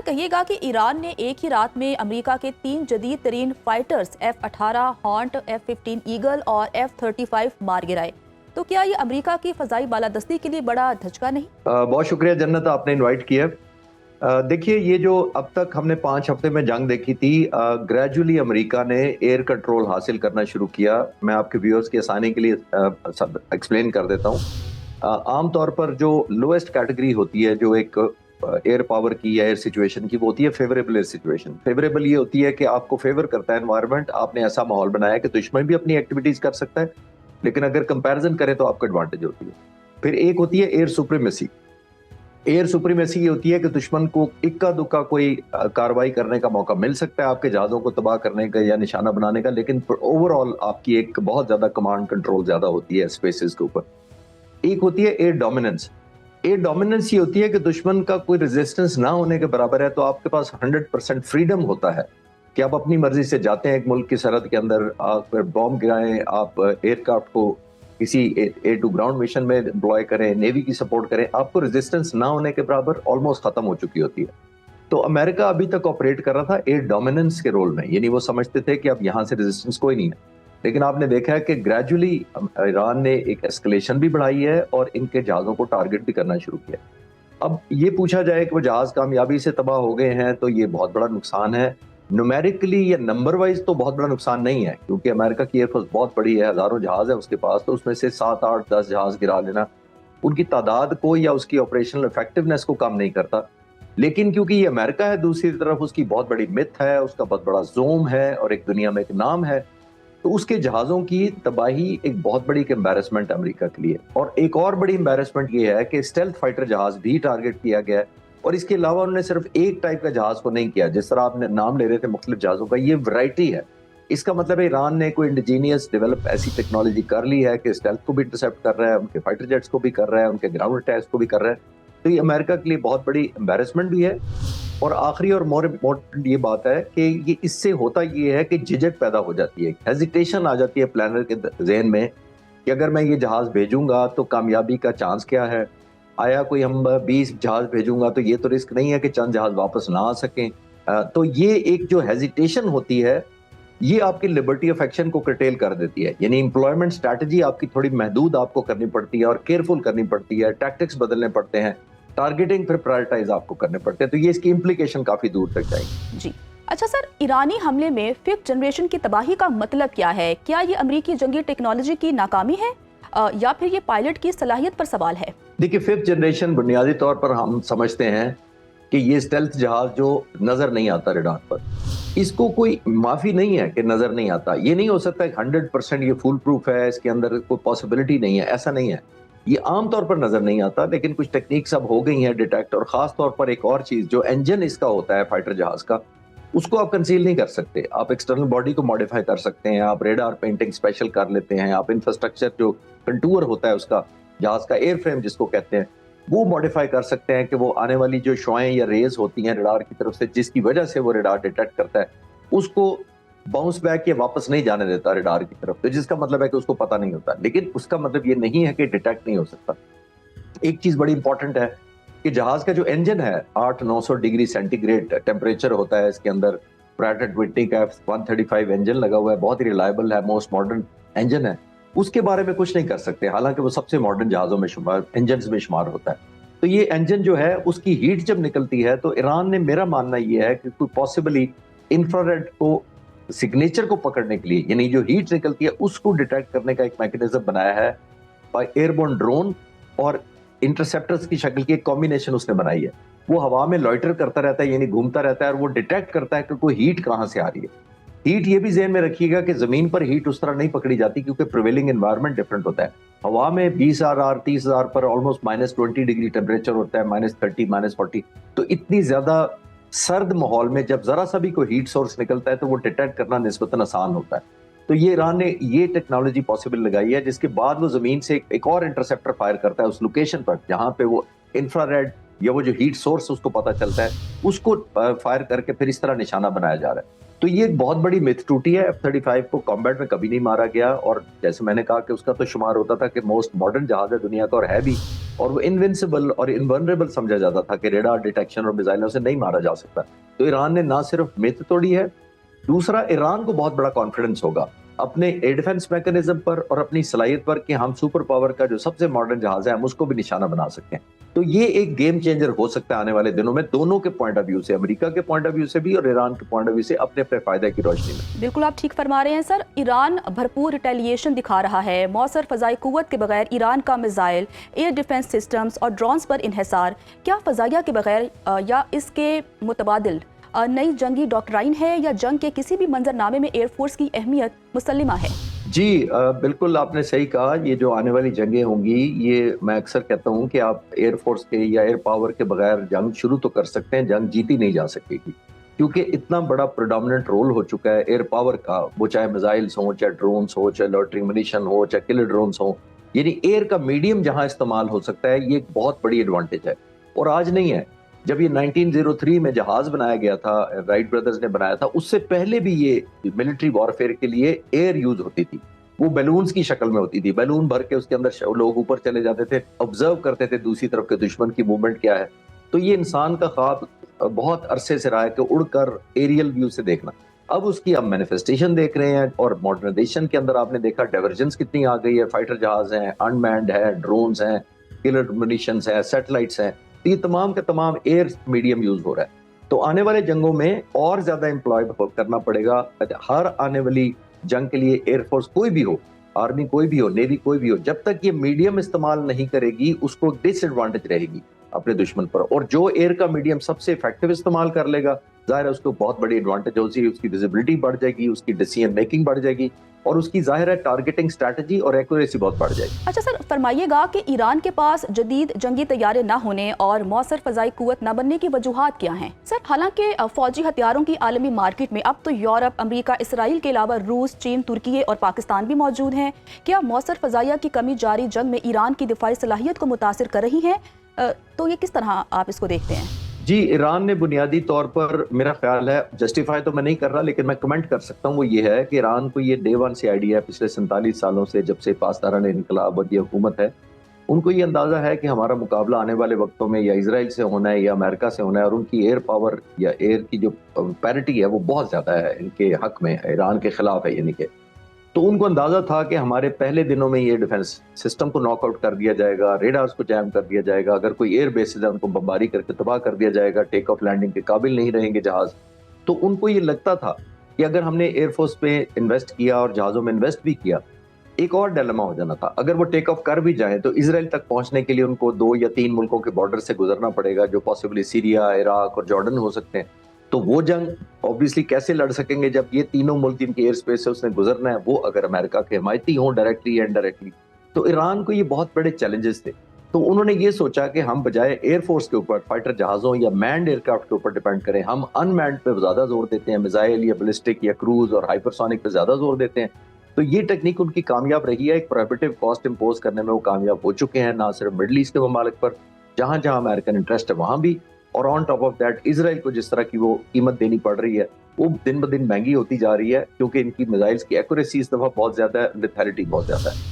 سر کہیے گا کہ ایران نے ایک ہی رات میں امریکہ کے 3 جدید ترین fighters F-18 haunt, F-15 eagle اور F-35 مار گرائے، تو کیا یہ امریکہ کی فضائی بالادستی کے لیے بڑا دھچکا نہیں؟ بہت شکریہ جنت، آپ نے انوائٹ کیا۔ دیکھیے، یہ جو اب تک ہم نے 5 ہفتے میں جنگ دیکھی تھی، گریجولی امریکہ نے ایئر کنٹرول حاصل کرنا شروع کیا۔ میں آپ کے ویورز کی آسانی کے لیے ایکسپلین کر دیتا ہوں۔ عام طور پر جو لوئسٹ کیٹیگری ہوتی ہے جو ایک ایئر پاور کی یا ایئر سچویشن کی، وہ ہوتی ہے فیوریبل ایئر سچویشن۔ فیوریبل یہ ہوتی ہے کہ آپ کو فیور کرتا ہے انوائرمنٹ، آپ نے ایسا ماحول بنایا کہ دشمن بھی اپنی ایکٹیویٹیز کر سکتا ہے، لیکن اگر کمپیریزن کریں تو آپ کو ایڈوانٹیج ہوتی ہے۔ پھر ایک ہوتی ہے ایئر سپریمیسی۔ ایئر سپریمیسی یہ ہوتی ہے کہ دشمن کو اکا دکا کوئی کاروائی کرنے کا موقع مل سکتا ہے، آپ کے جہازوں کو تباہ کرنے کا یا نشانہ بنانے کا، لیکن اوور آل آپ کی ایک بہت زیادہ کمانڈ کنٹرول زیادہ ہوتی ہے اسپیسز کے اوپر۔ ایک ہوتی ہے ایئر ڈومیننس۔ ایئر ڈومیننس یہ ہوتی ہے کہ دشمن کا کوئی ریزسٹنس نہ ہونے کے برابر ہے، تو آپ کے پاس 100% فریڈم ہوتا ہے کہ آپ اپنی مرضی سے جاتے ہیں ایک ملک کی سرحد کے اندر، آپ بومب گرائیں، آپ ایئر کرافٹ کو کسی اے ٹو گراؤنڈ مشن میں ڈپلوائے کریں، نیوی کی سپورٹ کریں، آپ کو ریزسٹنس نہ ہونے کے برابر آلموسٹ ختم ہو چکی ہوتی ہے۔ تو امریکہ ابھی تک آپریٹ کر رہا تھا ایئر ڈومیننس کے رول میں، یعنی وہ سمجھتے تھے کہ اب یہاں سے ریزسٹنس کوئی نہیں ہے۔ لیکن آپ نے دیکھا ہے کہ گریجولی ایران نے ایک ایسکلیشن بھی بڑھائی ہے اور ان کے جہازوں کو ٹارگٹ بھی کرنا شروع کیا۔ اب یہ پوچھا جائے کہ وہ جہاز کامیابی سے تباہ ہو گئے ہیں تو یہ بہت بڑا نقصان ہے۔ نومیرکلی یا نمبر وائز تو بہت بڑا نقصان نہیں ہے، کیونکہ امریکہ کی ایئر فورس بہت بڑی ہے، ہزاروں جہاز ہے اس کے پاس، تو اس میں سے 7، 8، 10 جہاز گرا لینا ان کی تعداد کو یا اس کی آپریشنل افیکٹونیس کو کم نہیں کرتا۔ لیکن کیونکہ یہ امریکہ ہے، دوسری طرف اس کی بہت بڑی مت ہے، اس کا بہت بڑا زوم ہے اور ایک دنیا میں ایک نام ہے، تو اس کے جہازوں کی تباہی ایک بہت بڑی امبیرسمنٹ امریکہ کے لیے۔ اور ایک اور بڑی امبیرسمنٹ یہ ہے کہ اسٹیلتھ فائٹر جہاز بھی ٹارگٹ کیا گیا ہے، اور اس کے علاوہ انہوں نے صرف ایک ٹائپ کا جہاز کو نہیں کیا، جس طرح آپ نے نام لے رہے تھے مختلف جہازوں کا، یہ ورائٹی ہے۔ اس کا مطلب ہے ایران نے کوئی انڈیجینئس ڈیولپ ایسی ٹیکنالوجی کر لی ہے کہ اسٹیلتھ کو بھی انٹرسیپٹ کر رہا ہے، ان کے فائٹر جیٹس کو بھی کر رہا ہے، ان کے گراؤنڈ اٹیکس کو بھی کر رہا ہے۔ تو یہ امریکہ کے لیے بہت بڑی امبیرسمنٹ بھی ہے۔ اور آخری اور مور امپورٹنٹ یہ بات ہے کہ یہ اس سے ہوتا یہ ہے کہ جھجک پیدا ہو جاتی ہے، ہیزیٹیشن آ جاتی ہے پلانر کے ذہن میں کہ اگر میں یہ جہاز بھیجوں گا تو کامیابی کا چانس کیا ہے؟ آیا کوئی ہم 20 جہاز بھیجوں گا تو یہ تو رسک نہیں ہے کہ چند جہاز واپس نہ آ سکیں۔ تو یہ ایک جو ہیزیٹیشن ہوتی ہے یہ آپ کی لبرٹی آف ایکشن کو کرٹیل کر دیتی ہے، یعنی امپلائمنٹ اسٹریٹجی آپ کی تھوڑی محدود آپ کو کرنی پڑتی ہے اور کیئرفل کرنی پڑتی ہے، ٹیکٹکس بدلنے پڑتے ہیں، ٹارگیٹنگ پھر پرائرٹائز آپ کو کرنے پڑتے ہیں۔ تو یہ اس کی امپلیکیشن کافی دور تک جائیں گی۔ جی اچھا سر، ایرانی حملے میں 5th جنریشن کی تباہی کا مطلب کیا ہے؟ کیا یہ امریکی جنگی ٹیکنالوجی کی ناکامی ہے یا پھر یہ پائلٹ کی صلاحیت پر سوال ہے؟ دیکھیے، 5th جنریشن بنیادی طور پر ہم سمجھتے ہیں کہ یہ اسٹیلتھ جہاز جو نظر نہیں آتا ریڈار پر، اس کو کوئی معافی نہیں ہے کہ نظر نہیں آتا۔ یہ نہیں ہو سکتا کہ 100% یہ فول پروف ہے، اس کے اندر کوئی پاسبلٹی نہیں ہے، ایسا نہیں ہے۔ یہ عام طور پر نظر نہیں آتا، لیکن کچھ ٹیکنیکس اب ہو گئی ہیں ڈیٹیکٹ، اور خاص طور پر ایک اور چیز جو انجن اس کا ہوتا ہے فائٹر جہاز کا، اس کو آپ کنسیل نہیں کر سکتے۔ آپ ایکسٹرنل باڈی کو ماڈیفائی کر سکتے ہیں، آپ ریڈار پینٹنگ اسپیشل کر لیتے ہیں، آپ انفراسٹرکچر جو کنٹور ہوتا ہے اس کا، جہاز کا ایئر فریم جس کو کہتے ہیں، وہ ماڈیفائی کر سکتے ہیں کہ وہ آنے والی جو شعائیں یا ریز ہوتی ہیں ریڈار کی طرف سے، جس کی وجہ سے وہ ریڈار ڈیٹیکٹ کرتا ہے، اس کو باؤنس بیک یا واپس نہیں جانے دیتا ریڈار کی طرف، تو جس کا مطلب ہے کہ اس کو پتہ نہیں ہوتا۔ لیکن اس کا مطلب یہ نہیں ہے کہ ڈیٹیکٹ نہیں ہو سکتا۔ ایک چیز بڑی امپورٹنٹ ہے کہ جہاز کا جو انجن ہے 800-900 ڈگری سینٹی گریڈ ٹیمپریچر ہوتا ہے اس کے اندر، پریٹ اینڈ وٹنی کا F135 انجن لگا ہوا ہے، بہت ہی ریلائبل ہے، موسٹ ماڈرن انجن ہے، اس کے بارے میں کچھ نہیں کر سکتے، حالانکہ وہ سب سے ماڈرن جہازوں میں انجنز میں شمار ہوتا ہے۔ تو یہ انجن جو ہے اس کی ہیٹ جب نکلتی ہے تو ایران نے، میرا ماننا یہ ہے کہ کوئی پاسبلی انفراریڈ کو سگنیچر کو پکڑنے کے لیے، یعنی جو ہیٹ نکلتی ہے اس کو ڈیٹیکٹ کرنے کا ایک میکینزم بنایا ہے، ایئر بورن ڈرون اور انٹرسیپٹرز کی شکل کی ایک کمبینیشن اس نے بنائی ہے۔ وہ ہوا میں لوئٹر کرتا رہتا ہے، یعنی گھومتا رہتا ہے، اور وہ ڈیٹیکٹ کرتا ہے کہ کوئی ہیٹ کہاں سے آ رہی ہے۔ ہیٹ یہ بھی ذہن میں رکھیے گا کہ زمین پر ہیٹ اس طرح نہیں پکڑی جاتی، کیونکہ پریویلنگ انوائرمنٹ ڈفرنٹ ہوتا ہے۔ ہوا میں 20,000 30,000 پر آلموسٹ -20 ڈگری ٹیمپریچر ہوتا ہے، -30 -40، تو اتنی زیادہ سرد ماحول میں جب ذرا سا بھی کوئی ہیٹ سورس نکلتا ہے تو وہ ڈیٹیکٹ کرنا نسبتاً آسان ہوتا ہے۔ تو یہ ایران نے یہ ٹیکنالوجی پاسبل لگائی ہے، جس کے بعد وہ زمین سے ایک اور انٹرسیپٹر فائر کرتا ہے اس لوکیشن پر جہاں پہ وہ انفراریڈ یا وہ جو ہیٹ سورس اس کو پتہ چلتا ہے، اس کو فائر کر کے پھر اس طرح نشانہ بنایا جا رہا ہے۔ تو یہ ایک بہت بڑی متھ ٹوٹی ہے۔ F-35 کو کمبیٹ میں کبھی نہیں مارا گیا، اور جیسے میں نے کہا کہ اس کا تو شمار ہوتا تھا کہ موسٹ ماڈرن جہاز ہے دنیا کا، اور ہے بھی، اور وہ انوینسیبل اور انورنریبل سمجھا جاتا تھا کہ ریڈار ڈیٹیکشن اور میزائلوں سے نہیں مارا جا سکتا. تو ایران نے نہ صرف میت توڑی ہے، دوسرا ایران کو بہت بڑا کانفیڈنس ہوگا اپنے ایئر ڈیفنس میکنزم پر اور اپنی صلاحیت پر کہ ہم سپر پاور کا جو سب سے ماڈرن جہاز ہے ہم اس کو بھی نشانہ بنا سکتے ہیں. تو یہ ایک گیم چینجر ہو سکتا ہے آنے والے دنوں میں، دونوں کے پوائنٹ آف ویو سے، امریکہ کے پوائنٹ آف ویو سے بھی اور ایران کے پوائنٹ آف ویو سے، اپنے اپنے فائدے کی روشنی میں. بالکل آپ ٹھیک فرما رہے ہیں سر. ایران بھرپور ریٹیلیشن دکھا رہا ہے. مؤثر فضائی قوت کے بغیر ایران کا میزائل، ایئر ڈیفنس سسٹمز اور ڈرونز پر انحصار کیا فضائیہ کے بغیر یا اس کے متبادل نئی جنگی ڈاکٹرائن ہے، یا جنگ کے کسی بھی منظرنامے میں ایئر فورس کی اہمیت مسلمہ ہے؟ جی بالکل آپ نے صحیح کہا. یہ جو آنے والی جنگیں ہوں گی، یہ میں اکثر کہتا ہوں کہ آپ ایئر فورس کے یا ایئر پاور کے بغیر جنگ شروع تو کر سکتے ہیں، جنگ جیتی نہیں جا سکے گی، کیونکہ اتنا بڑا پروڈومیننٹ رول ہو چکا ہے ایئر پاور کا، وہ چاہے میزائلز ہوں، چاہے ڈرونز ہو، چاہے لوٹرنگ منیشن ہو، چاہے کلر ڈرونز ہوں. یعنی ایئر کا میڈیم جہاں استعمال ہو سکتا ہے، یہ ایک بہت بڑی ایڈوانٹیج ہے. اور آج نہیں ہے، جب یہ 1903 میں جہاز بنایا گیا تھا، رائٹ بردرز نے بنایا تھا، اس سے پہلے بھی یہ ملٹری وارفیئر کے لیے ایئر یوز ہوتی تھی. وہ بیلونز کی شکل میں ہوتی تھی، بیلون بھر کے اس کے اندر لوگ اوپر چلے جاتے تھے، آبزرو کرتے تھے دوسری طرف کے دشمن کی موومنٹ کیا ہے. تو یہ انسان کا خواب بہت عرصے سے رہا ہے کہ اڑ کر ایریل ویو سے دیکھنا. اب اس کی ہم مینیفیسٹیشن دیکھ رہے ہیں، اور ماڈرنائزیشن کے اندر آپ نے دیکھا ڈائیورجنس کتنی آ گئی ہے. فائٹر جہاز ہیں، انمینڈ ہے، ڈرونز ہیں، کلر منیشنز ہیں، سیٹلائٹس ہیں. یہ تمام کا تمام ایئر میڈیم یوز ہو رہا ہے. تو آنے والے جنگوں میں اور زیادہ امپلائے کرنا پڑے گا. ہر آنے والی جنگ کے لیے ایئر فورس کوئی بھی ہو، آرمی کوئی بھی ہو، نیوی کوئی بھی ہو، جب تک یہ میڈیم استعمال نہیں کرے گی، اس کو ڈس ایڈوانٹیج رہے گی اپنے دشمن پر. اور جو ایئر کا میڈیم سب سے افیکٹو استعمال کر لے گا، ظاہر ہے اس کو بہت بڑی ایڈوانٹیج ہوگی، اس کی ویزیبلٹی بڑھ جائے گی، اس کی ڈیسیژن میکنگ بڑھ جائے گی، اور اس کی ظاہر ہے ٹارگیٹنگ اسٹریٹجی اور ایکوریسی بہت بڑھ جائے گی. اچھا سر، فرمائیے گا کہ ایران کے پاس جدید جنگی طیارے نہ ہونے اور مؤثر فضائی قوت نہ بننے کی وجوہات کیا ہیں؟ سر، حالانکہ فوجی ہتھیاروں کی عالمی مارکیٹ میں اب تو یورپ، امریکہ، اسرائیل کے علاوہ روس، چین، ترکی اور پاکستان بھی موجود ہیں. کیا مؤثر فضائیہ کی کمی جاری جنگ میں ایران کی دفاعی صلاحیت کو متاثر کر رہی ہے؟ تو یہ کس طرح آپ اس کو دیکھتے ہیں؟ جی، ایران نے بنیادی طور پر، میرا خیال ہے، جسٹیفائی تو میں نہیں کر رہا لیکن میں کمنٹ کر سکتا ہوں، وہ یہ ہے کہ ایران کو یہ ڈے ون سے آئیڈیا ہے، پچھلے 47 سالوں سے جب سے پاسداران انقلاب اور یہ حکومت ہے، ان کو یہ اندازہ ہے کہ ہمارا مقابلہ آنے والے وقتوں میں یا اسرائیل سے ہونا ہے یا امریکہ سے ہونا ہے، اور ان کی ایئر پاور یا ایئر کی جو پیرٹی ہے وہ بہت زیادہ ہے ان کے حق میں، ایران کے خلاف ہے. یعنی کہ تو ان کو اندازہ تھا کہ ہمارے پہلے دنوں میں یہ ڈیفنس سسٹم کو ناک آؤٹ کر دیا جائے گا، ریڈارز کو جیم کر دیا جائے گا، اگر کوئی ایئر بیسز ہے ان کو بمباری کر کے تباہ کر دیا جائے گا، ٹیک آف لینڈنگ کے قابل نہیں رہیں گے جہاز. تو ان کو یہ لگتا تھا کہ اگر ہم نے ایئر فورس پہ انویسٹ کیا اور جہازوں میں انویسٹ بھی کیا، ایک اور ڈیلیما ہو جانا تھا. اگر وہ ٹیک آف کر بھی جائیں تو اسرائیل تک پہنچنے کے لیے ان کو 2 یا 3 ملکوں کے بارڈر سے گزرنا پڑے گا، جو پاسبلی سیریا، عراق اور جارڈن ہو سکتے ہیں. تو وہ جنگ اوبیسلی کیسے لڑ سکیں گے جب یہ تینوں ملک جن کی ایئر سپیس سے اس نے گزرنا ہے وہ اگر امریکہ کے حمایتی ہوں ڈائریکٹلی یا انڈائریکٹلی. تو ایران کو یہ بہت بڑے چیلنجز تھے. تو انہوں نے یہ سوچا کہ ہم بجائے ایئر فورس کے اوپر، فائٹر جہازوں یا مینڈ ایئر کرافٹ کے اوپر ڈیپینڈ کریں، ہم ان مینڈ پہ زیادہ زور دیتے ہیں، میزائل یا بلسٹک یا کروز اور ہائپرسونک پہ زیادہ زور دیتے ہیں. تو یہ ٹیکنیک ان کی کامیاب رہی ہے. ایک پروہیبٹیو کاسٹ امپوز کرنے میں وہ کامیاب ہو چکے ہیں، نہ صرف مڈل ایسٹ کے ممالک پر، جہاں جہاں امریکن انٹرسٹ ہے وہاں بھی، اور آن ٹاپ آف دیٹ اسرائیل کو جس طرح کی وہ قیمت دینی پڑ رہی ہے وہ دن بدن مہنگی ہوتی جا رہی ہے، کیونکہ ان کی میزائلز کی ایکوریسی اس دفعہ بہت زیادہ ہے، لیتھیلٹی بہت زیادہ ہے.